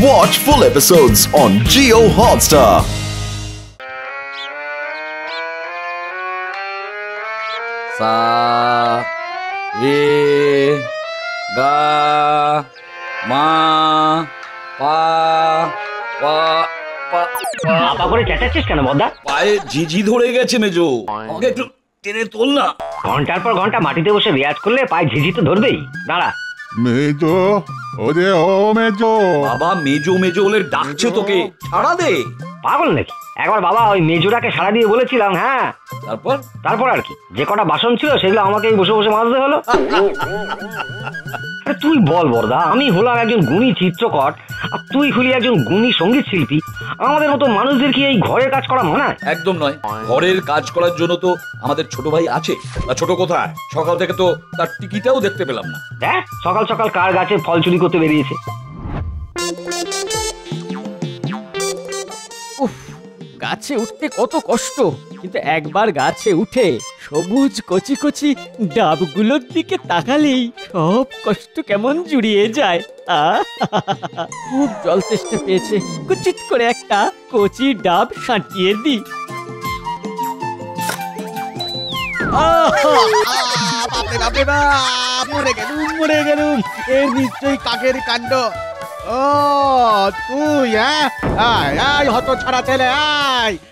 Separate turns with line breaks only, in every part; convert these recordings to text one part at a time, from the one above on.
Watch full episodes on Jio Hotstar.
Sa re ga ma pa pa pa
আপা করে চেঁচাচ্ছিস কেন বদা?
পায়ে ঝিঝি ধরে গেছে মেজো, আমাকে একটু টেনে তোল না।
ঘন্টার পর ঘন্টা মাটিতে বসে রেয়াজ করলে পায়ে ঝিঝি তো ধরবেই। দাঁড়া।
মেজো, ওরে ও মেজো।
বাবা মেজো মেজো বলে ডাকছে তোকে, ছাড়া দে।
পাগল নাকি? একবার বাবা ওই মেজোটাকে সাড়া দিয়ে বলেছিলাম, হ্যাঁ তারপর আর কি, যে কটা বাসন ছিল সেগুলো আমাকে বসে বসে মাজতে হলো। তুই বল বরদা, আমি হলাম একজন গুণী চিত্রকর আর তুই হলি একজন গুণী সঙ্গীত শিল্পী। আমাদের মতো মানুষদের কি এই ঘরের কাজ করা মানায়?
একদম নয়। ঘরের কাজ করার জন্য তো আমাদের ছোট ভাই আছে। ছোট কোথায়? সকাল থেকে তো তার টিকিটাও দেখতে পেলাম না।
দেখ সকাল সকাল কার গাছে ফল চুরি করতে বেরিয়েছে।
উফ, গাছে উঠতে কত কষ্ট, কিন্তু একবার গাছে উঠে সবুজ কচি কচি ডাবগুলোর দিকে তাকালেই সব কষ্ট কেমন জুড়িয়ে যায়। খুব জল তেষ্টা পেয়েছে, কুচিত করে একটা কচি ডাব সাঁটিয়ে দিই।
মরে গেলুম। এর নিশ্চয়ই কাকের কাণ্ড। ও তুই, এই হত ছাড়া ছেলে,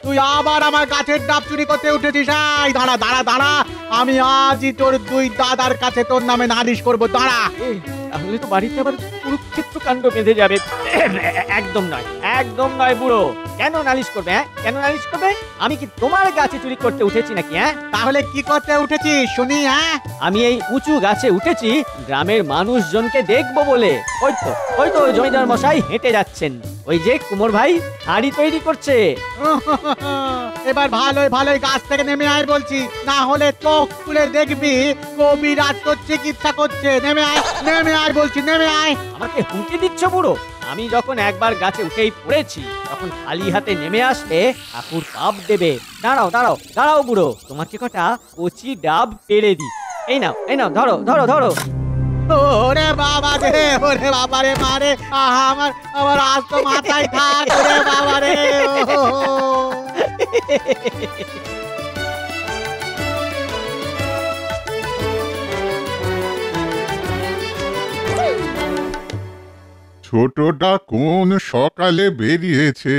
তুই আবার আমার গাছের ডাব চুরি করতে উঠেছিস। দাঁড়া দাঁড়া দাঁড়া, আমি আজই তোর দুই দাদার কাছে তোর নামে নালিশ করবো। দাঁড়া।
তাহলে তো বাড়িতে আবার কুরুক্ষেত্র কাণ্ড বেঁধে যাবে। একদম নয়, একদম নয় বুড়ো। কেন নালিশ করবে? কেন নালিশ করবে? আমি কি তোমার গাছে চুরি করতে উঠেছি নাকি?
তাহলে কি করতে উঠেছিস শুনি?
আমি এই উঁচু গাছে উঠেছি গ্রামের মানুষজনকে দেখবো বলে। ওই তো জমিদার মশাই হেঁটে যাচ্ছেন, ওই যে কুমোর ভাই হাড়ি তৈরি করছে।
এবার ভালোই গাছ থেকে নেমে আয় বলছি, না হলে চোখ খুলে দেখবি কবিরাজ তোর চিকিৎসা করছে। নেমে আয় বলছি, নেমে আয়।
আমাকে হুমকি দিচ্ছ বুড়ো? আমি যখন একবার গাছে উঠেই পড়েছি তখন খালি হাতে নেমে আসলে ঠাকুর পাপ দেবে। দাঁড়াও বুড়ো, তোমাকে কটা কচি ডাব পেড়ে দি। এই নাও ধরো।
ওরে বাবা রে মারে, আমার আজ তো মাথায় থাক রে বাবা রে।
ছোটটা কোন সকালে বেরিয়েছে,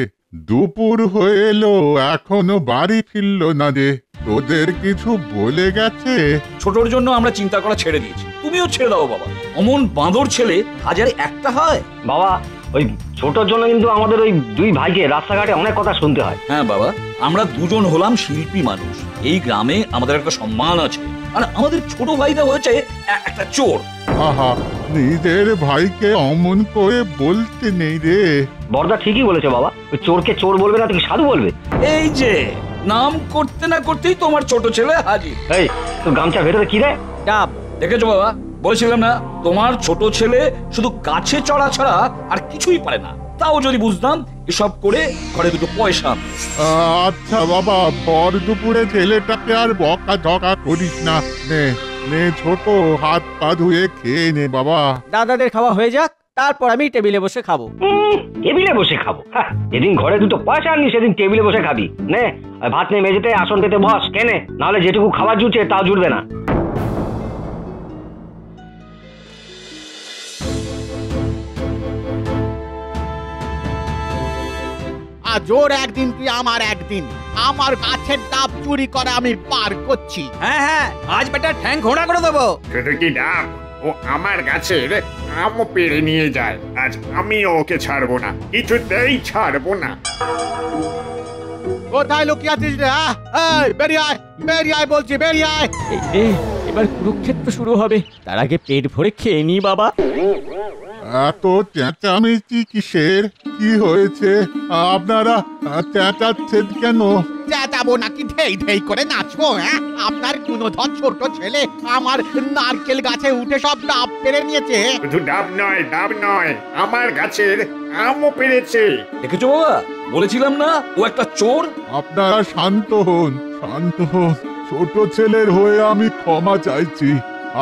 দুপুর হয়ে এলো এখনো বাড়ি ফিরলো না রে। তোদের কিছু বলে গেছে?
ছোটর জন্য আমরা চিন্তা করা ছেড়ে দিয়েছি, তুমিও ছেড়ে দাও বাবা। অমন বাঁদর ছেলে হাজারে একটা হয়।
বাবা ওই ছোটর জন্য কিন্তু আমাদের ওই দুই ভাইকে রাস্তাঘাটে অনেক কথা শুনতে হয়।
হ্যাঁ বাবা, আমরা দুজন হলাম শিল্পী মানুষ, এই গ্রামে আমাদের একটা সম্মান আছে, আর আমাদের ছোট ভাইটা হয়েছে একটা চোর।
আহা, নিজের ভাইকে অমন করে বলতে নেই রে।
বড়দা ঠিকই বলেছে বাবা, ওই চোরকে চোর বলবে না তো কি সাধু বলবে?
এই যে নাম করতে না করতেই তোমার ছোট ছেলে হাজির।
এই তোর গামছার ভেতরে কি রে?
ডাব।
দেখেছো বাবা, বলেছিলাম না তোমার ছোট ছেলে শুধু গাছে চড়া ছাড়া আর কিছুই পারে না। তাও যদি বুঝতাম এসব করে ঘরে দুটো পয়সা।
আচ্ছা বাবা, ভর দুপুরে ছেলেটাকে আর বকা ঝকা করিস না। নে ছোট, হাত পা ধুয়ে খেয়ে নে বাবা।
দাদাদের খাওয়া হয়ে যাক, তারপর আমি টেবিলে বসে খাবো।
টেবিলে বসে খাবো? যেদিন ঘরে দুটো পয়সা আনলি সেদিন টেবিলে বসে খাবি। নে ভাত নিয়ে মেঝেতে আসন পেতে বস, কেনে নাহলে যেটুকু খাবার জুটে তাও জুটবে না।
জোর একদিন তুই আমার একদিন, আমার গাছের ডাব চুরি করে আমি পার করছি।
হ্যাঁ, আজ বেটা ঠ্যাং ঘোড়া করে দেবো।
শুধু কি ডাব, ও আমার গাছের আমও পেড়ে নিয়ে যায়। আজ আমিও ওকে ছাড়বো না, কিছুতেই ছাড়বো না।
কোথায় লুকিয়ে আছিস রে? বেরিয়ে আয় বলছি, বেরিয়ে আয়।
এবার কুরুক্ষেত্র শুরু হবে, তার আগে পেট ভরে খেয়ে নি বাবা।
এত চেঁচামেচি কিসের? কি হয়েছে? আপনারা চেঁচাচ্ছেন কেন?
চেঁচাবো নাকি ধেই করে নাচবো? আপনার গুণধর ছোট ছেলে আমার নারকেল গাছে উঠে সব ডাব পেড়ে নিয়েছে।
শুধু ডাব নয়, আমার গাছের আমও পেড়েছে।
দেখেছো বাবা, বলেছিলাম না ও একটা চোর।
আপনারা শান্ত হন। ছোট ছেলের হয়ে আমি ক্ষমা চাইছি।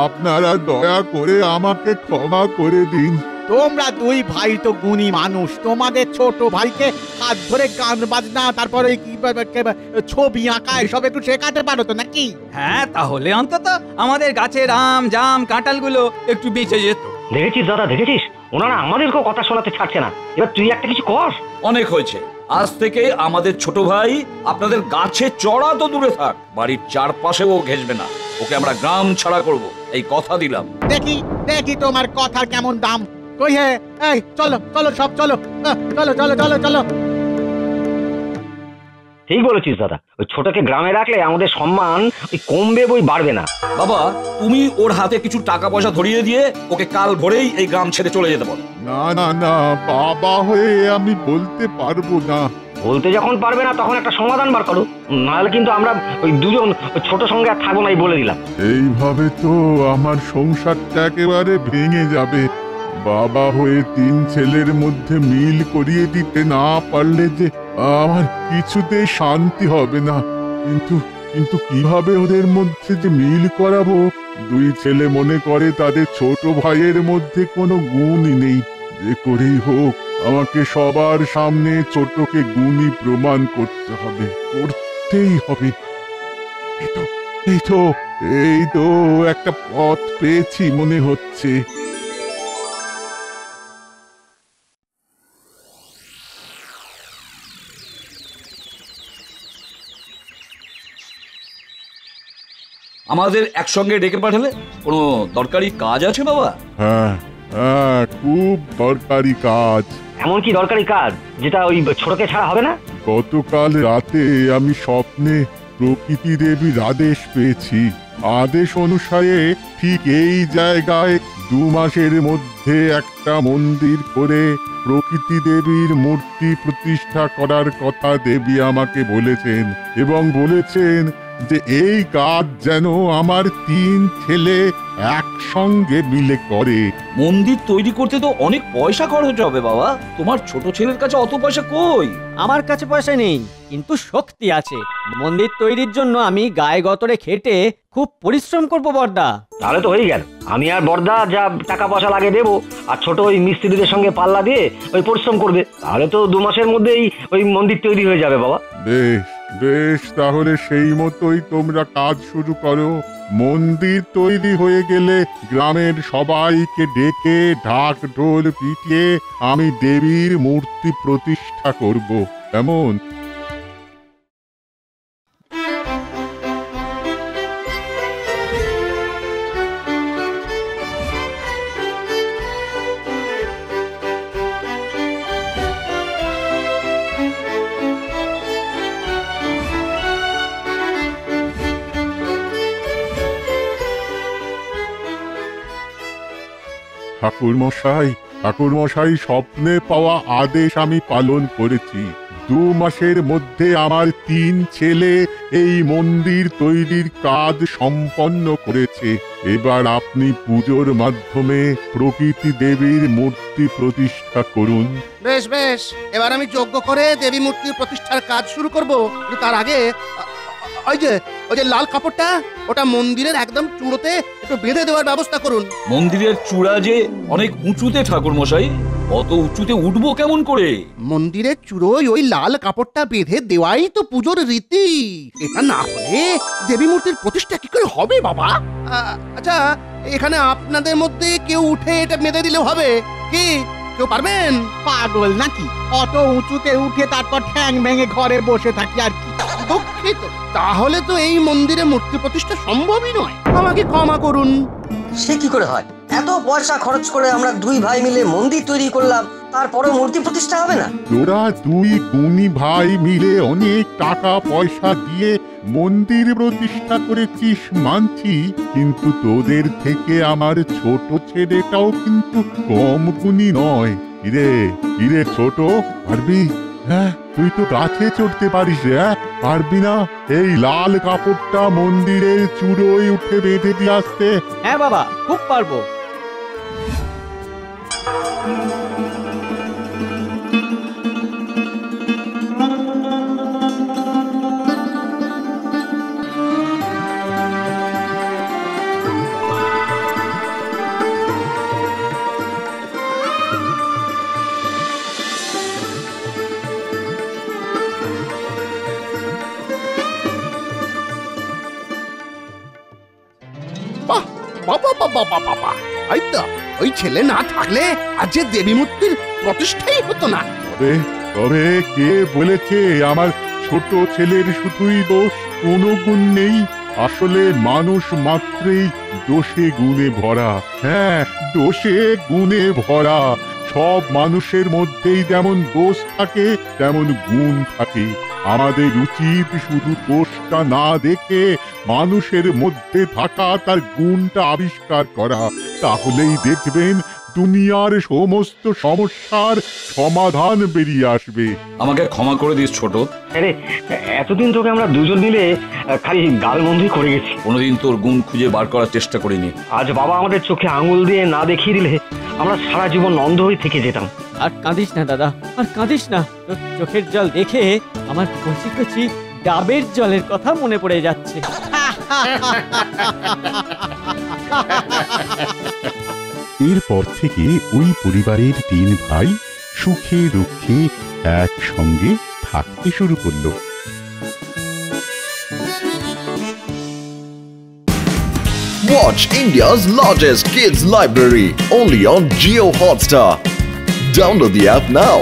আপনারা দয়া করে আমাকে ক্ষমা করে দিন।
তোমরা দুই ভাই তো গুণী মানুষ, তোমাদের ছোট ভাইকে হাত ধরে গান বাজনা, তারপরে ছবি আঁকা এসব একটু শেখাতে পারো তো নাকি?
হ্যাঁ, তাহলে অন্তত আমাদের গাছের আম জাম কাঁঠালগুলো একটু বেঁচে যেত।
দেখেছিস দাদা, দেখেছিস ওনারা আমাদেরকেও কথা শোনাতে ছাড়ছে না। এবার তুই একটা কিছু কর।
অনেক হয়েছে। আজ থেকে আমাদের ছোট ভাই আপনাদের গাছে চড়া তো দূরে থাক, বাড়ির চারপাশেও ঘেসবে না। ওকে আমরা গ্রাম ছাড়া করব, এই কথা দিলাম।
দেখি দেখি তোমার কথার কেমন দাম। কই হে, এই চলো চলো সব চলো, চলো চলো চলো চলো।
ঠিক বলেছিস দাদা, ওই ছোটকে গ্রামে রাখলে আমাদের সম্মান ওই কমবে বই বাড়বে না।
বাবা, তুমি ওর হাতে কিছু টাকা পয়সা ধরিয়ে দিয়ে ওকে কাল ভোরেই এই গ্রাম ছেড়ে চলে যেতে বলো।
না না না, বাবা হয়ে আমি বলতে পারবো না।
বলতে যখন পারবে না তখন একটা সমাধান বার করো, নাহলে কিন্তু আমরা ওই দুজন ওই ছোট সঙ্গে আর থাকবো না, এই বলে দিলাম।
এইভাবে তো আমার সংসারটা একেবারে ভেঙে যাবে। বাবা হয়ে তিন ছেলের মধ্যে মিল করিয়ে দিতে না পারলে যে আমার কিছুতে শান্তি হবে না। কিন্তু কিন্তু কিভাবে ওদের মধ্যে যে মিল করাবো? দুই ছেলে মনে করে তাদের ছোট ভাইয়ের মধ্যে কোনো গুণই নেই। যে করেই হোক আমাকে সবার সামনে ছোটকে গুণী প্রমাণ করতে হবে, করতেই হবে। এই তো এই তো এই তো একটা পথ পেয়েছি মনে হচ্ছে।
আমাদের একসঙ্গে ডেকে পাঠালে কোনো দরকারি কাজ আছে বাবা?
হ্যাঁ হ্যাঁ, খুব দরকারি কাজ।
এমন কি দরকারি কাজ যেটা ওই ছোটকে ছাড়া হবে না?
গতকাল রাতে আমি স্বপ্নে প্রকৃতি দেবীর আদেশ পেয়েছি। আদেশ অনুসারে ঠিক এই জায়গায় 2 মাসের মধ্যে একটা মন্দির করে প্রকৃতি দেবীর মূর্তি প্রতিষ্ঠা করার কথা দেবী আমাকে বলেছেন, এবং বলেছেন যে এই কাজ যেন আমার 3 ছেলে একসঙ্গে মিলে করে।
মন্দির তৈরি করতে তো অনেক পয়সা খরচ হবে বাবা, তোমার ছোট ছেলের কাছে অত পয়সা কই?
আমার কাছে পয়সা নেই, কিন্তু শক্তি আছে। মন্দির তৈরির জন্য আমি গায়ে গতরে খেটে খুব পরিশ্রম করব বড়দা।
তাহলে তো হয়ে গেল, আমি আর বর্দা যা টাকা পয়সা লাগে দেবো, আর ছোট ওই মিস্ত্রিদের সঙ্গে পাল্লা দিয়ে ওই পরিশ্রম করবে। তাহলে তো 2 মাসের মধ্যেই ওই মন্দির তৈরি হয়ে যাবে বাবা।
বেশ বেশ, তাহলে সেই মতোই তোমরা কাজ শুরু করো। মন্দির তৈরি হয়ে গেলে গ্রামের সবাইকে ডেকে ঢাক ঢোল পিটিয়ে আমি দেবীর মূর্তি প্রতিষ্ঠা করব, এমন। ঠাকুরমশাই, স্বপ্নে পাওয়া আদেশ আমি পালন করেছি। 2 মাসের মধ্যে আমার 3 ছেলে এই মন্দির তৈরির কাজ সম্পন্ন করেছে। এবার আপনি পুজোর মাধ্যমে প্রকৃতি দেবীর মূর্তি প্রতিষ্ঠা করুন।
বেশ বেশ, এবার আমি যজ্ঞ করে দেবী মূর্তির প্রতিষ্ঠার কাজ শুরু করব। কিন্তু তার আগে ওই যে লাল কাপড়টা, ওটা মন্দিরের একদম চূড়োতে একটু বেঁধে দেওয়ার ব্যবস্থা করুন।
মন্দিরের চূড়া যে অনেক উঁচুতে ঠাকুর মশাই, অত উঁচুতে উঠবো কেমন করে?
মন্দিরের চূড়োয় ওই লাল কাপড়টা বেঁধে দেওয়াই তো পুজোর রীতি। এটা না হলে দেবী মূর্তির প্রতিষ্ঠা কি করে হবে বাবা? আচ্ছা, এখানে আপনাদের মধ্যে কেউ উঠে এটা বেঁধে দিলে হবে কি? কেউ পারবেন?
পাগল নাকি? অত উঁচুতে উঠে তারপর ঠ্যাং ভেঙে ঘরে বসে থাকি আর কি।
দুঃখিত, তাহলে তো এই মন্দিরে মূর্তি প্রতিষ্ঠা সম্ভবই নয়। আমাকে ক্ষমা করুন।
সে কি করে হয়? এত পয়সা খরচ করে আমরা 2 ভাই মিলে মন্দির তৈরি করলাম, তারপরে মূর্তি প্রতিষ্ঠা হবে না?
তোরা 2 গুণী ভাই মিলে অনেক টাকা পয়সা দিয়ে মন্দির প্রতিষ্ঠা করেছিস মানছি, কিন্তু তোদের থেকে আমার ছোট ছেলেটাও কিন্তু কম গুণী নয়। কিরে ছোট, পারবি? হ্যাঁ, তুই তো গাছে চড়তে পারিস রে। পারবি না এই লাল কাপড়টা মন্দিরের চূড়োয় উঠে বেঁধে দিয়ে আসতে?
হ্যাঁ বাবা, খুব পারবো।
বাবা বাবা, ওই তো ওই ছেলে না থাকলে আজ যে দেবী মূর্তির প্রতিষ্ঠাই হতো না।
তবে তবে কে বলেছে আমার ছোট ছেলের শুধুই দোষ? কোনো গুণ নেই। আসলে মানুষ মাত্রই দোষে গুণে ভরা। হ্যাঁ, দোষে গুণে ভরা। সব মানুষের মধ্যেই যেমন দোষ থাকে তেমন গুণ থাকে। আমাদের উচিত শুধু দোষটা না দেখে মানুষের মধ্যে থাকা তার গুণটা আবিষ্কার করা। তাহলেই দেখবেন দুনিয়ার সমস্ত সমস্যার সমাধান বেরিয়ে আসবে।
আমাকে ক্ষমা করে দিস ছোট।
আরে এতদিন তোকে আমরা দুজন মিলে খালি গালমন্দি করে গেছি।
কোনোদিন তোর গুণ খুঁজে বার করার চেষ্টা করিনি।
আজ বাবা আমাদের চোখে আঙুল দিয়ে না দেখিয়ে দিলে আমরা সারা জীবন অন্ধ হয়ে থেকে যেতাম।
আর কাঁদিস না দাদা, আর কাঁদিস না। তোর চোখের জল দেখে আমার কচি কচি ডাবের জলের কথা মনে পড়ে যাচ্ছে।
এরপর থেকে ওই পরিবারের 3 ভাই সুখে দুঃখে একসঙ্গে থাকতে শুরু করলো।
Watch India's largest kids library only on Jio Hotstar. Download the app now.